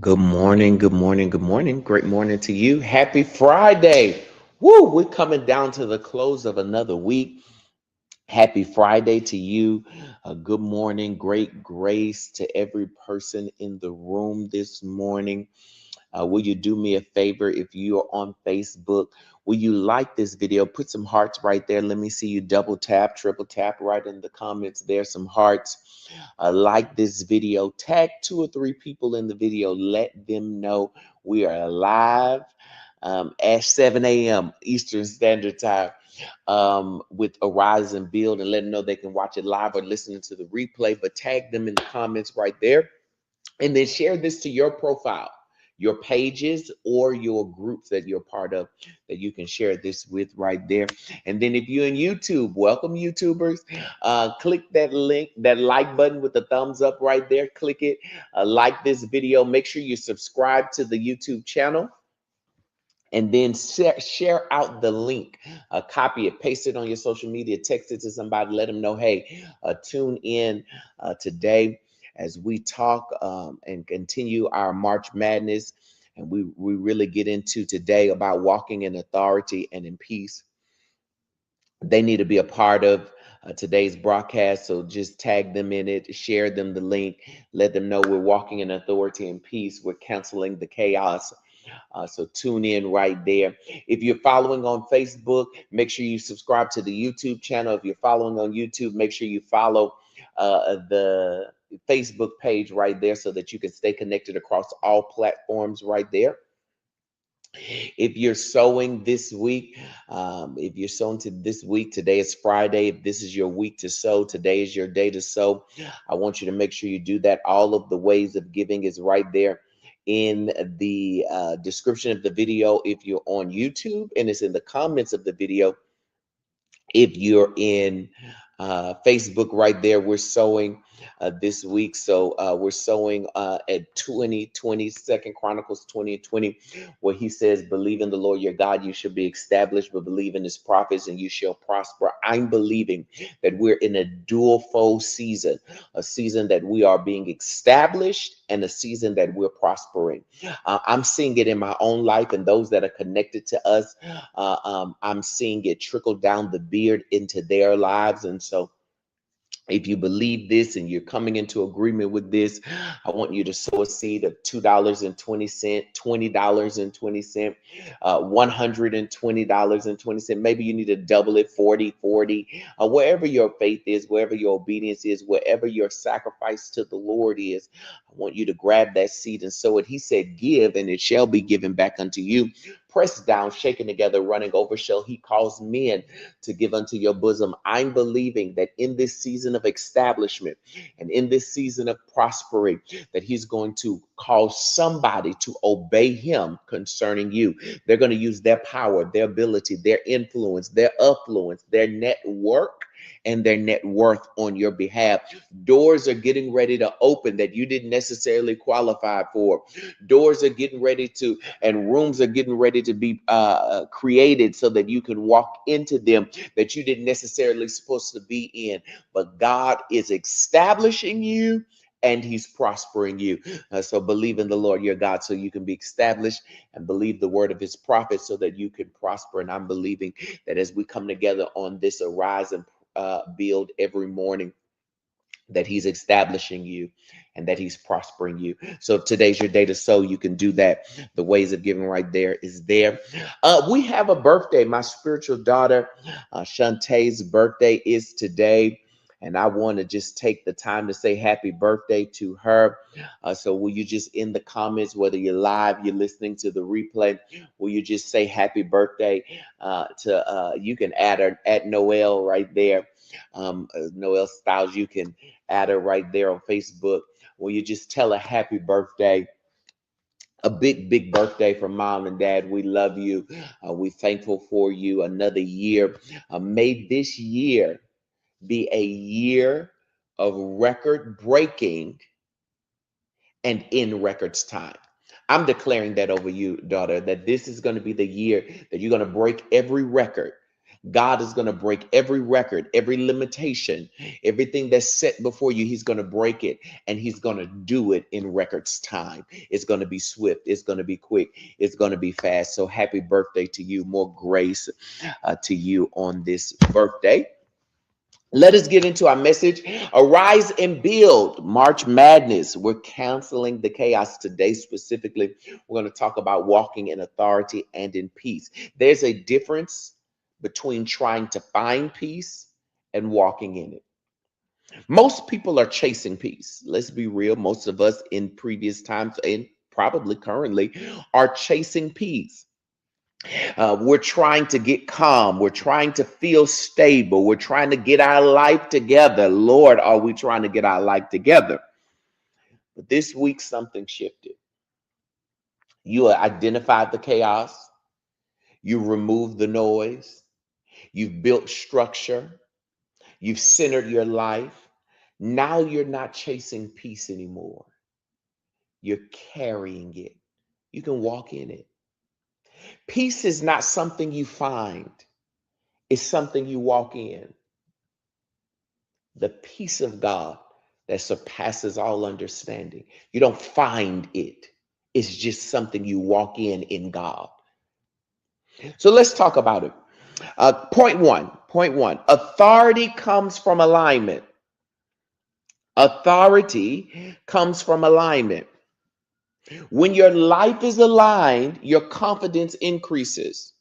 Good morning, good morning, good morning. Great morning to you. Happy Friday. Woo, we're coming down to the close of another week. Happy Friday to you. Good morning. Great grace to every person in the room this morning. Will you do me a favor if you're on Facebook? Will you like this video? Put some hearts right there. Let me see you double tap, triple tap right in the comments. There's some hearts. Like this video. Tag 2 or 3 people in the video. Let them know we are live at 7 a.m. Eastern Standard Time with Arise and Build, and let them know they can watch it live or listening to the replay. But tag them in the comments right there, and then share this to your profile, your pages, or your groups that you're part of that you can share this with right there. And then if you're in YouTube, welcome YouTubers. Click that link, that like button with the thumbs up right there. Click it, like this video. Make sure you subscribe to the YouTube channel, and then share out the link, copy it, paste it on your social media, text it to somebody, let them know, hey, tune in today as we talk and continue our March Madness. And we really get into today about walking in authority and in peace. They need to be a part of today's broadcast. So just tag them in it, share them the link, let them know we're walking in authority and peace. We're canceling the chaos. So tune in right there. If you're following on Facebook, make sure you subscribe to the YouTube channel. If you're following on YouTube, make sure you follow the Facebook page right there so that you can stay connected across all platforms right there. If you're sowing this week, if you're sowing to this week, today is Friday. If this is your week to sow, today is your day to sow. I want you to make sure you do that. All of the ways of giving is right there in the description of the video if you're on YouTube, and it's in the comments of the video if you're in Facebook right there. We're sowing this week. So we're sowing at 2020, Second Chronicles 20:20, where he says, believe in the Lord your God, you shall be established, but believe in his prophets and you shall prosper. I'm believing that we're in a dual fold season, a season that we are being established and a season that we're prospering. I'm seeing it in my own life and those that are connected to us. I'm seeing it trickle down the beard into their lives. And so if you believe this and you're coming into agreement with this, I want you to sow a seed of $2.20, $20.20, $120.20. Maybe you need to double it, 40, wherever your faith is, wherever your obedience is, wherever your sacrifice to the Lord is. I want you to grab that seed and sow it. He said, give, and it shall be given back unto you. Pressed down, shaken together, running over, shall he cause men to give unto your bosom. I'm believing that in this season of establishment and in this season of prospering, that he's going to cause somebody to obey him concerning you. They're going to use their power, their ability, their influence, their affluence, their network, and their net worth on your behalf. Doors are getting ready to open that you didn't necessarily qualify for. Doors are getting ready to, and rooms are getting ready to be created so that you can walk into them that you didn't necessarily supposed to be in. But God is establishing you and he's prospering you. So believe in the Lord your God so you can be established, and believe the word of his prophet so that you can prosper. And I'm believing that as we come together on this Arise and Build every morning, that he's establishing you and that he's prospering you. So if today's your day to sow, you can do that. The ways of giving right there is there. We have a birthday. My spiritual daughter, Shantae's birthday is today. And I want to just take the time to say happy birthday to her. So will you just in the comments, whether you're live, you're listening to the replay, will you just say happy birthday you can add her at Noel right there. Noel Styles, you can add her right there on Facebook. Will you just tell her happy birthday? A big birthday from mom and dad. We love you. We're thankful for you. Another year. May this year be a year of record breaking and in records time. I'm declaring that over you, daughter, that this is going to be the year that you're going to break every record God is going to break every record, every limitation, everything that's set before you. He's going to break it, and he's going to do it in records time. It's going to be swift. It's going to be quick. It's going to be fast. So happy birthday to you. More grace to you on this birthday. Let us get into our message. Arise and build. March Madness. We're canceling the chaos today. Specifically, we're going to talk about walking in authority and in peace. There's a difference between trying to find peace and walking in it. Most people are chasing peace. Let's be real. Most of us in previous times and probably currently are chasing peace. We're trying to get calm. We're trying to feel stable. We're trying to get our life together. Lord, are we trying to get our life together? But this week, something shifted. You identified the chaos. You removed the noise. You've built structure. You've centered your life. Now you're not chasing peace anymore. You're carrying it. You can walk in it. Peace is not something you find, it's something you walk in. The peace of God that surpasses all understanding. You don't find it. It's just something you walk in God. So let's talk about it. Point one. Authority comes from alignment. Authority comes from alignment. When your life is aligned, your confidence increases.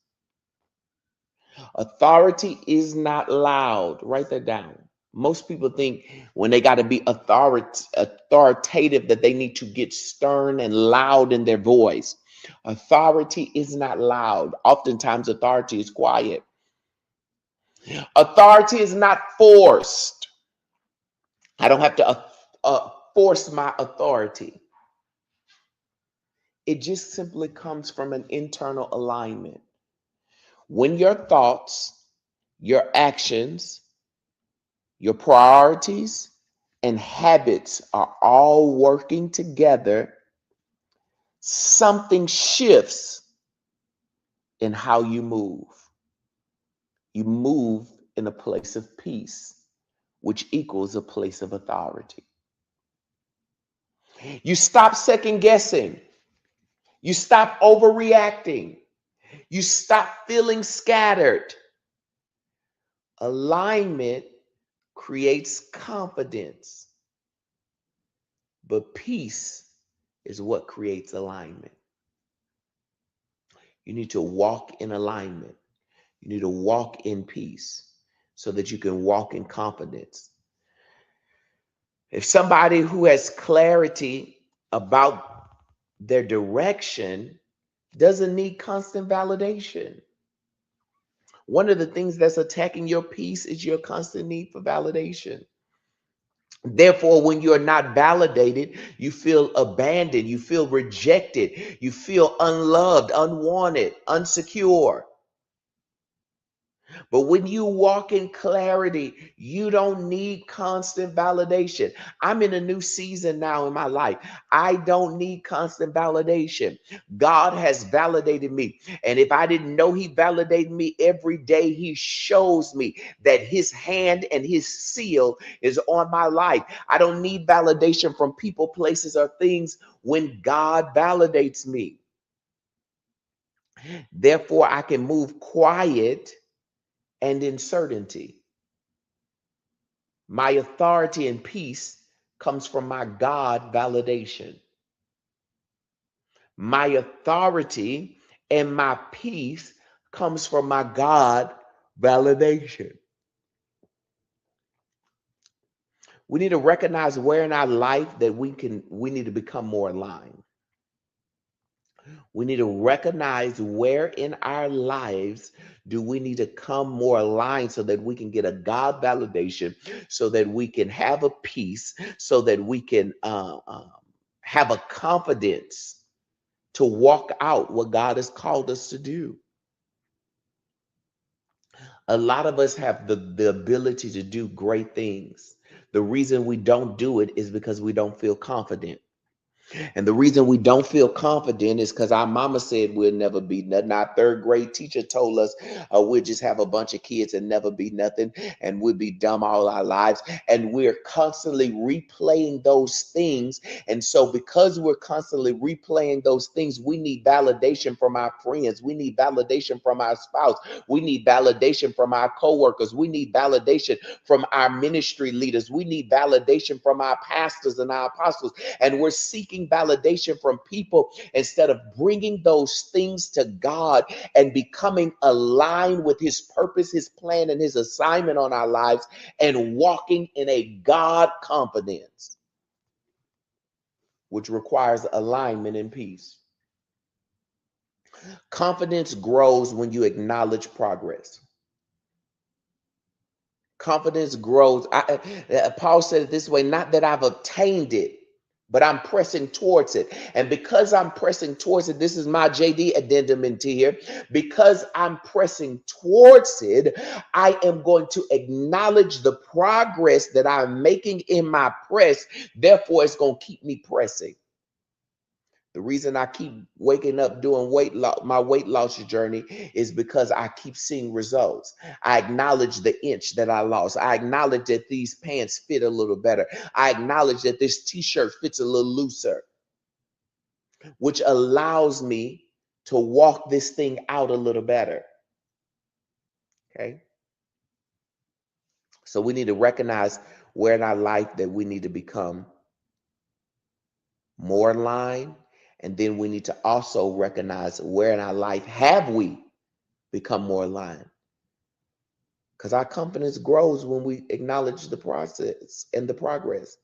Authority is not loud. Write that down. Most people think when they got to be authoritative that they need to get stern and loud in their voice. Authority is not loud. Oftentimes, authority is quiet. Authority is not forced. I don't have to force my authority. It just simply comes from an internal alignment. When your thoughts, your actions, your priorities and habits are all working together, something shifts in how you move. You move in a place of peace, which equals a place of authority. You stop second guessing. You stop overreacting. You stop feeling scattered. Alignment creates confidence, but peace is what creates alignment. You need to walk in alignment. You need to walk in peace so that you can walk in confidence. If somebody who has clarity about their direction doesn't need constant validation. One of the things that's attacking your peace is your constant need for validation. Therefore, when you're not validated, you feel abandoned, you feel rejected, you feel unloved, unwanted, unsecure. But when you walk in clarity, you don't need constant validation. I'm in a new season now in my life. I don't need constant validation. God has validated me. And if I didn't know he validated me every day, he shows me that his hand and his seal is on my life. I don't need validation from people, places, or things when God validates me. Therefore, I can move quiet and in certainty. My authority and peace comes from my God validation. My authority and my peace comes from my God validation. We need to recognize where in our life that we need to become more aligned. We need to recognize where in our lives do we need to come more aligned so that we can get a God validation, so that we can have a peace, so that we can have a confidence to walk out what God has called us to do. A lot of us have the ability to do great things. The reason we don't do it is because we don't feel confident. And the reason we don't feel confident is because our mama said we'll never be nothing. Our third grade teacher told us we'll just have a bunch of kids and never be nothing, and we'll be dumb all our lives. And we're constantly replaying those things. And so, because we're constantly replaying those things, we need validation from our friends. We need validation from our spouse. We need validation from our coworkers. We need validation from our ministry leaders. We need validation from our pastors and our apostles. And we're seeking validation from people instead of bringing those things to God and becoming aligned with his purpose, his plan, and his assignment on our lives, and walking in a God confidence, which requires alignment and peace. Confidence grows when you acknowledge progress. Confidence grows. Paul said it this way, not that I've obtained it, but I'm pressing towards it. And because I'm pressing towards it, this is my JD addendum into here. Because I'm pressing towards it, I am going to acknowledge the progress that I'm making in my press. Therefore, it's going to keep me pressing. The reason I keep waking up doing my weight loss journey is because I keep seeing results. I acknowledge the inch that I lost. I acknowledge that these pants fit a little better. I acknowledge that this t-shirt fits a little looser, which allows me to walk this thing out a little better. Okay. So we need to recognize where in our life that we need to become more aligned. And then we need to also recognize where in our life have we become more aligned. Because our confidence grows when we acknowledge the process and the progress.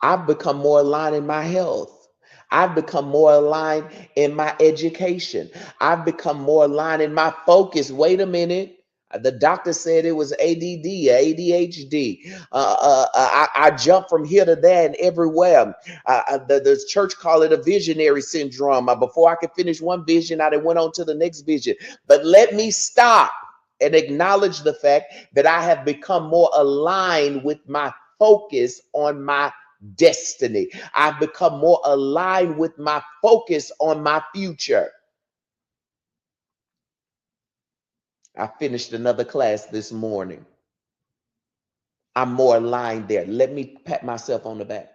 I've become more aligned in my health. I've become more aligned in my education. I've become more aligned in my focus. Wait a minute. The doctor said it was ADD, ADHD. I jump from here to there and everywhere. The church call it a visionary syndrome. Before I could finish one vision, I then went on to the next vision. But let me stop and acknowledge the fact that I have become more aligned with my focus on my destiny. I've become more aligned with my focus on my future. I finished another class this morning. I'm more aligned there. Let me pat myself on the back.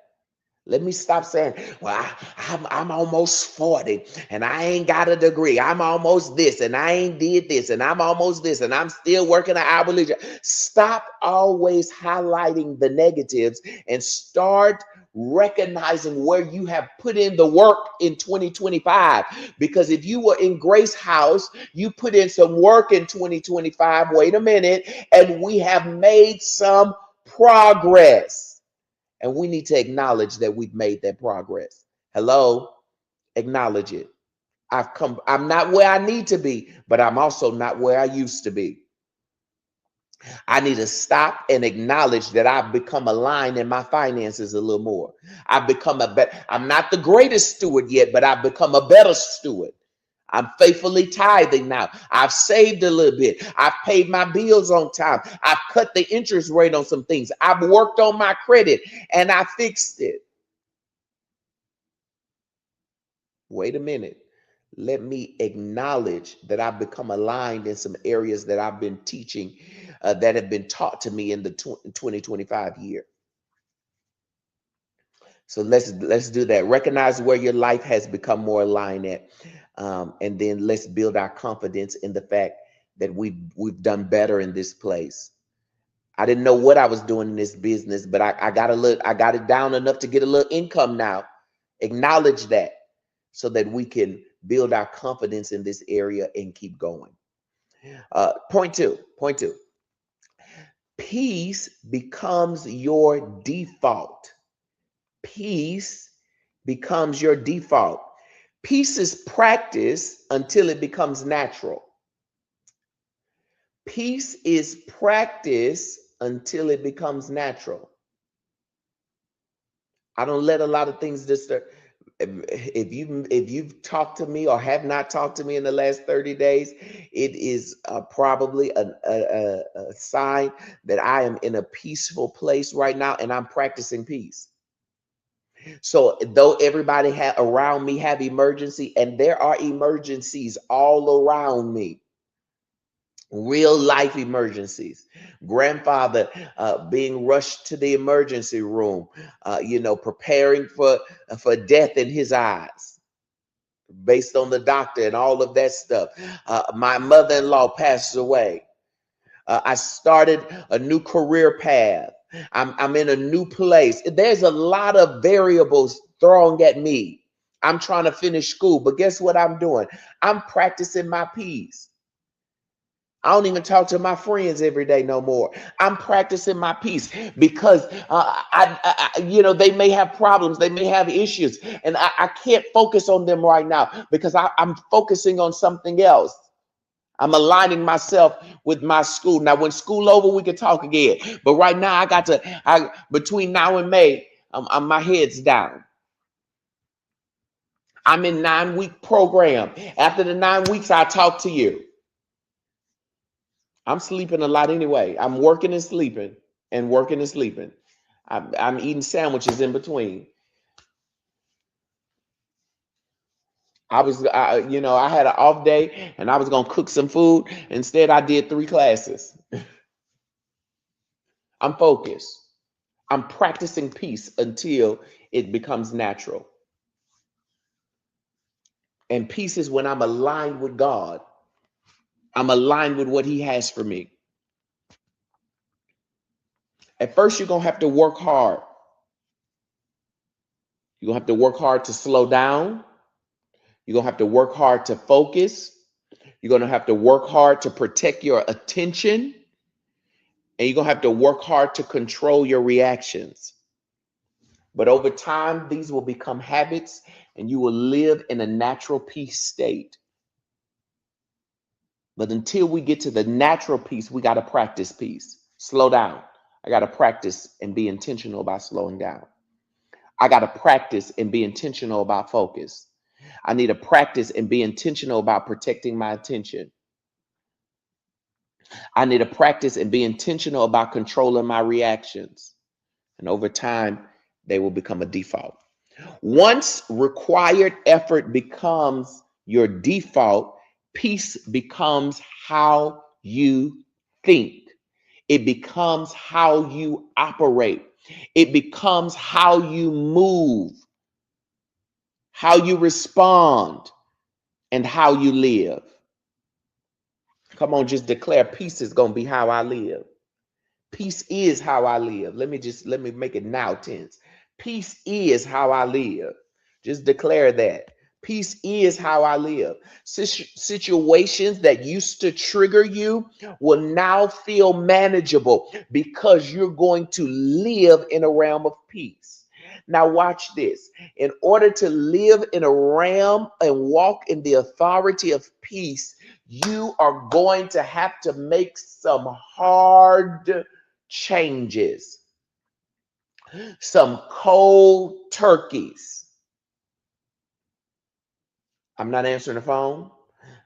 Let me stop saying, well, I'm almost 40 and I ain't got a degree. I'm almost this and I ain't did this and I'm almost this and I'm still working an hourly job. Stop always highlighting the negatives and start recognizing where you have put in the work in 2025. Because if you were in Grace House, you put in some work in 2025. Wait a minute. And we have made some progress. And we need to acknowledge that we've made that progress. Hello, acknowledge it. I'm not where I need to be, but I'm also not where I used to be. I need to stop and acknowledge that I've become aligned in my finances a little more. I'm not the greatest steward yet, but I've become a better steward. I'm faithfully tithing now. I've saved a little bit. I've paid my bills on time. I've cut the interest rate on some things. I've worked on my credit and I fixed it. Wait a minute. Let me acknowledge that I've become aligned in some areas that I've been teaching that have been taught to me in the 2025 year. So let's do that. Recognize where your life has become more aligned at. And then let's build our confidence in the fact that we've done better in this place. I didn't know what I was doing in this business, but I got it down enough to get a little income now. Acknowledge that so that we can build our confidence in this area and keep going. Point two. Peace becomes your default. Peace becomes your default. Peace is practice until it becomes natural. Peace is practice until it becomes natural. I don't let a lot of things disturb. If you've talked to me or have not talked to me in the last 30 days, it is probably a sign that I am in a peaceful place right now and I'm practicing peace. So though everybody around me have emergency, and there are emergencies all around me, real life emergencies. Grandfather being rushed to the emergency room, preparing for death in his eyes based on the doctor and all of that stuff. My mother-in-law passed away. I started a new career path. I'm in a new place. There's a lot of variables thrown at me. I'm trying to finish school, but guess what I'm doing? I'm practicing my peace. I don't even talk to my friends every day no more. I'm practicing my peace because they may have problems, they may have issues, and I can't focus on them right now because I'm focusing on something else. I'm aligning myself with my school. Now, when school over, we can talk again. But right now, between now and May, my head's down. I'm in 9-week program. After the 9 weeks, I talk to you. I'm sleeping a lot anyway. I'm working and sleeping and working and sleeping. I'm eating sandwiches in between. I had an off day and I was going to cook some food. Instead, I did 3 classes. I'm focused. I'm practicing peace until it becomes natural. And peace is when I'm aligned with God. I'm aligned with what He has for me. At first, you're going to have to work hard. You're going to have to work hard to slow down. You're going to have to work hard to focus. You're going to have to work hard to protect your attention. And you're going to have to work hard to control your reactions. But over time, these will become habits and you will live in a natural peace state. But until we get to the natural peace, we got to practice peace. Slow down. I got to practice and be intentional about slowing down. I got to practice and be intentional about focus. I need to practice and be intentional about protecting my attention. I need to practice and be intentional about controlling my reactions. And over time, they will become a default. Once required effort becomes your default, peace becomes how you think. It becomes how you operate. It becomes how you move, how you respond, and how you live. Come on, just declare peace is going to be how I live. Peace is how I live. Let me make it now tense. Peace is how I live. Just declare that. Peace is how I live. Situations that used to trigger you will now feel manageable because you're going to live in a realm of peace. Now, watch this. In order to live in a realm and walk in the authority of peace, you are going to have to make some hard changes, some cold turkeys. I'm not answering the phone.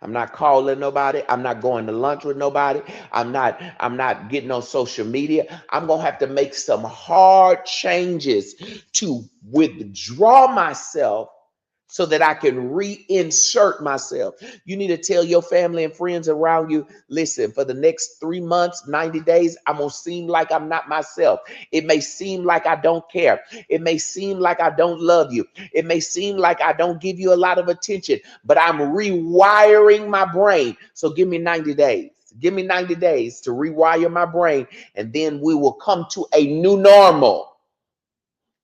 I'm not calling nobody. I'm not going to lunch with nobody. I'm not getting on social media. I'm going to have to make some hard changes to withdraw myself so that I can reinsert myself. You need to tell your family and friends around you, listen, for the next 3 months, 90 days, I'm going to seem like I'm not myself. It may seem like I don't care. It may seem like I don't love you. It may seem like I don't give you a lot of attention, but I'm rewiring my brain. So give me 90 days. Give me 90 days to rewire my brain, and then we will come to a new normal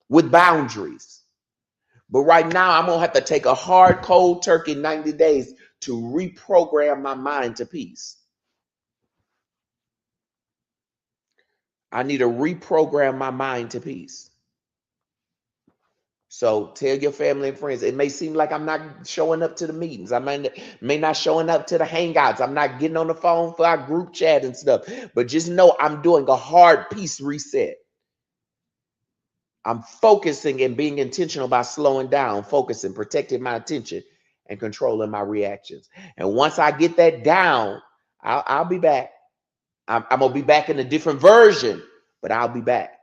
with boundaries. But right now, I'm going to have to take a hard, cold turkey 90 days to reprogram my mind to peace. I need to reprogram my mind to peace. So tell your family and friends, it may seem like I'm not showing up to the meetings. I may not showing up to the hangouts. I'm not getting on the phone for our group chat and stuff. But just know I'm doing a hard peace reset. I'm focusing and being intentional about slowing down, focusing, protecting my attention, and controlling my reactions. And once I get that down, I'll be back. I'm going to be back in a different version, but I'll be back.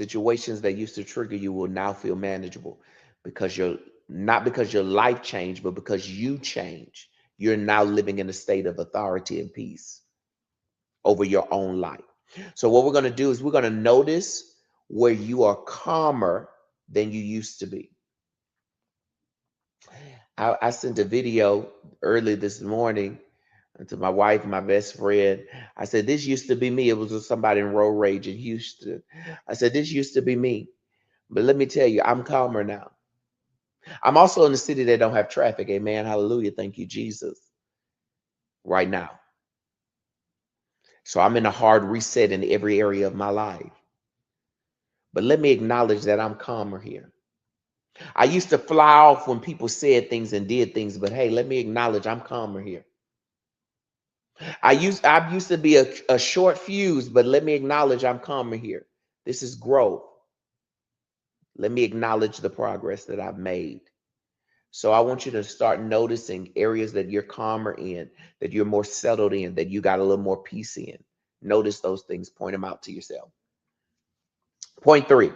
Situations that used to trigger you will now feel manageable because you're not because your life changed, but because you changed. You're now living in a state of authority and peace over your own life. So, what we're going to do is we're going to notice where you are calmer than you used to be. I sent a video early this morning to my wife, my best friend. I said, "This used to be me." It was with somebody in road rage in Houston. I said, "This used to be me. But let me tell you, I'm calmer now." I'm also in a city that don't have traffic. Amen. Hallelujah. Thank you, Jesus. Right now. So I'm in a hard reset in every area of my life. But let me acknowledge that I'm calmer here. I used to fly off when people said things and did things, but hey, let me acknowledge I'm calmer here. I used to be a short fuse, but let me acknowledge I'm calmer here. This is growth. Let me acknowledge the progress that I've made. So I want you to start noticing areas that you're calmer in, that you're more settled in, that you got a little more peace in. Notice those things, point them out to yourself. Point 3,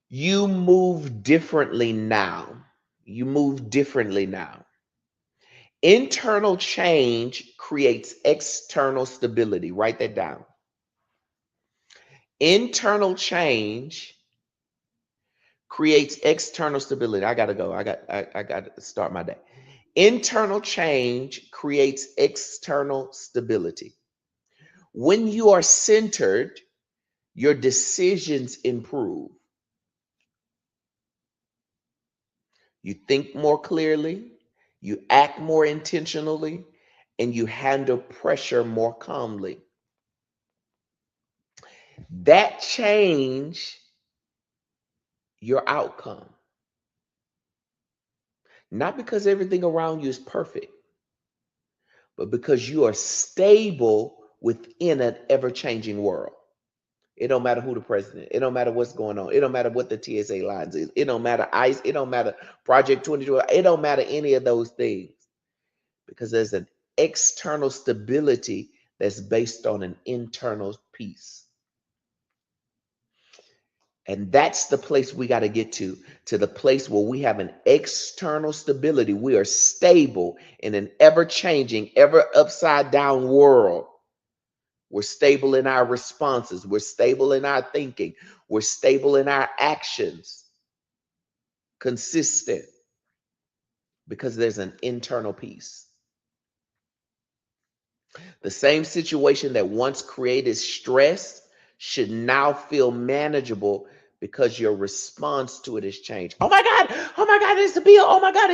you move differently now. You move differently now. Internal change creates external stability. Write that down. Internal change creates external stability. I gotta go. I got to start my day. Internal change creates external stability. When you are centered, your decisions improve. You think more clearly, you act more intentionally, and you handle pressure more calmly. That change your outcome. Not because everything around you is perfect, but because you are stable within an ever-changing world. It don't matter who the president. It don't matter what's going on. It don't matter what the TSA lines is. It don't matter ICE. It don't matter Project 22. It don't matter any of those things because there's an external stability that's based on an internal peace. And that's the place we got to get to the place where we have an external stability. We are stable in an ever changing, ever upside down world. We're stable in our responses. We're stable in our thinking. We're stable in our actions. Consistent because there's an internal peace. The same situation that once created stress should now feel manageable because your response to it has changed. Oh my God! Oh my God! It's a bill! Oh my God!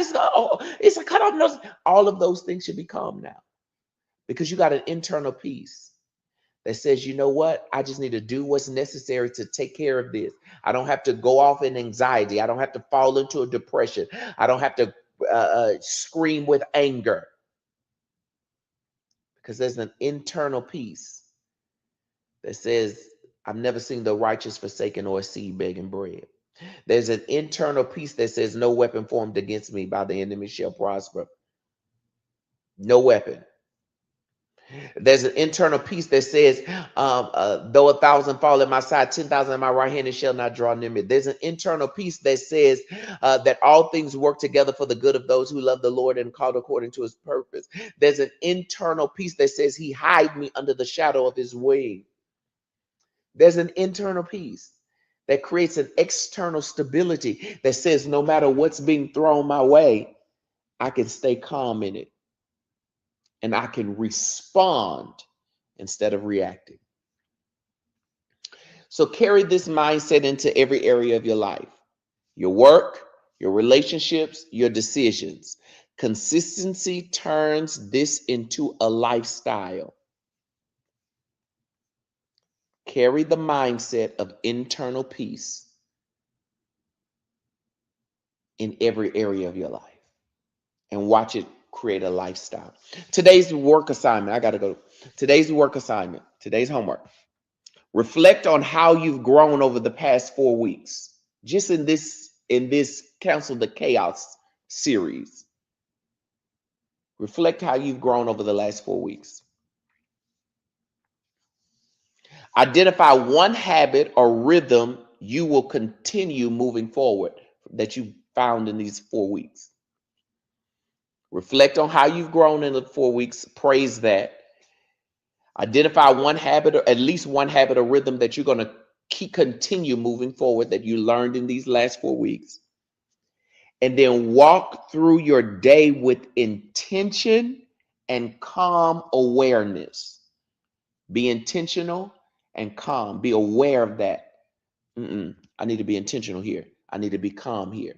It's a cutoff notice. All of those things should be calm now because you got an internal peace that says, you know what? I just need to do what's necessary to take care of this. I don't have to go off in anxiety. I don't have to fall into a depression. I don't have to scream with anger because there's an internal peace that says, I've never seen the righteous forsaken or a seed begging bread. There's an internal peace that says, no weapon formed against me by the enemy shall prosper. No weapon. There's an internal peace that says, though 1,000 fall at my side, 10,000 at my right hand, it shall not draw near me. There's an internal peace that says that all things work together for the good of those who love the Lord and called according to his purpose. There's an internal peace that says he hide me under the shadow of his wing. There's an internal peace that creates an external stability that says no matter what's being thrown my way, I can stay calm in it and I can respond instead of reacting. So carry this mindset into every area of your life, your work, your relationships, your decisions. Consistency turns this into a lifestyle. Carry the mindset of internal peace in every area of your life and watch it create a lifestyle. Today's work assignment, I got to go. Today's work assignment, today's homework. Reflect on how you've grown over the past 4 weeks. Just in this Cancel the Chaos series. Reflect how you've grown over the last 4 weeks. Identify one habit or rhythm you will continue moving forward that you found in these 4 weeks. Reflect on how you've grown in the 4 weeks. Praise that. Identify one habit or at least one habit or rhythm that you're going to continue moving forward that you learned in these last 4 weeks. And then walk through your day with intention and calm awareness. Be intentional and calm. Be aware of that. I need to be intentional here. I need to be calm here.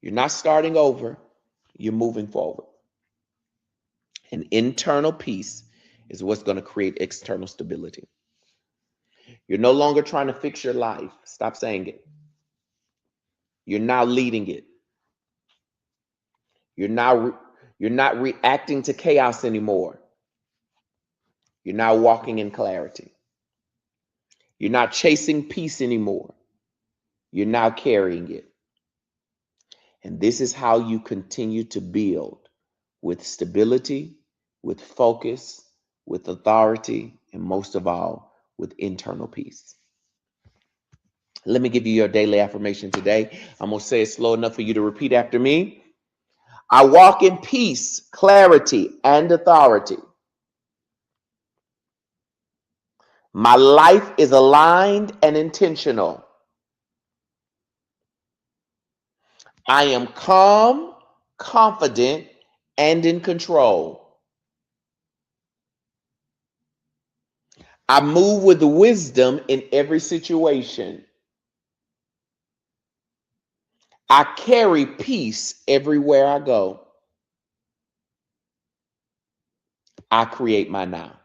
You're not starting over. You're moving forward. And internal peace is what's going to create external stability. You're no longer trying to fix your life. Stop saying it. You're now leading it. You're not reacting to chaos anymore. You're now walking in clarity. You're not chasing peace anymore. You're now carrying it. And this is how you continue to build with stability, with focus, with authority, and most of all, with internal peace. Let me give you your daily affirmation today. I'm going to say it slow enough for you to repeat after me. I walk in peace, clarity, and authority. My life is aligned and intentional. I am calm, confident, and in control. I move with wisdom in every situation. I carry peace everywhere I go. I create my now.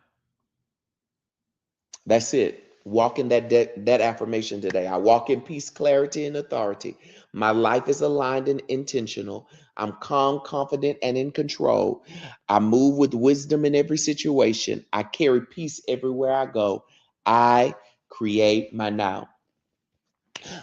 That's it. Walk in that affirmation today. I walk in peace, clarity, and authority. My life is aligned and intentional. I'm calm, confident, and in control. I move with wisdom in every situation. I carry peace everywhere I go. I create my now.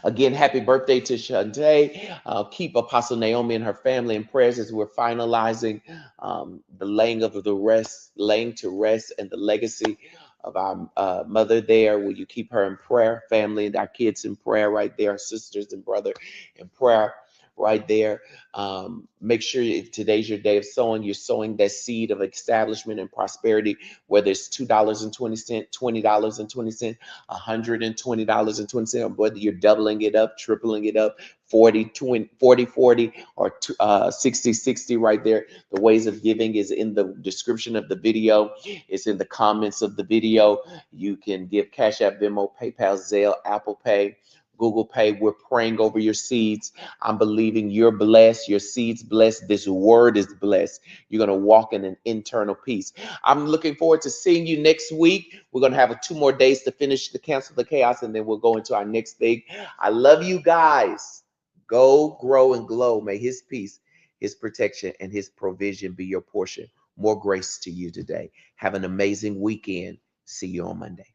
Again, happy birthday to Shantae. Keep Apostle Naomi and her family in prayers as we're finalizing the laying to rest, and the legacy of our mother there. Will you keep her in prayer, family, and our kids in prayer right there, our sisters and brother in prayer right there. Make sure if today's your day of sowing, you're sowing that seed of establishment and prosperity, whether it's $2.20, $20.20, $120.20, whether you're doubling it up, tripling it up, 40, 20, 40, 40, or 60, 60 right there. The ways of giving is in the description of the video. It's in the comments of the video. You can give Cash App, Venmo, PayPal, Zelle, Apple Pay, Google Pay. We're praying over your seeds. I'm believing you're blessed. Your seeds blessed. This word is blessed. You're going to walk in an internal peace. I'm looking forward to seeing you next week. We're going to have 2 more days to finish the Cancel the Chaos, and then we'll go into our next thing. I love you guys. Go, grow, and glow. May his peace, his protection, and his provision be your portion. More grace to you today. Have an amazing weekend. See you on Monday.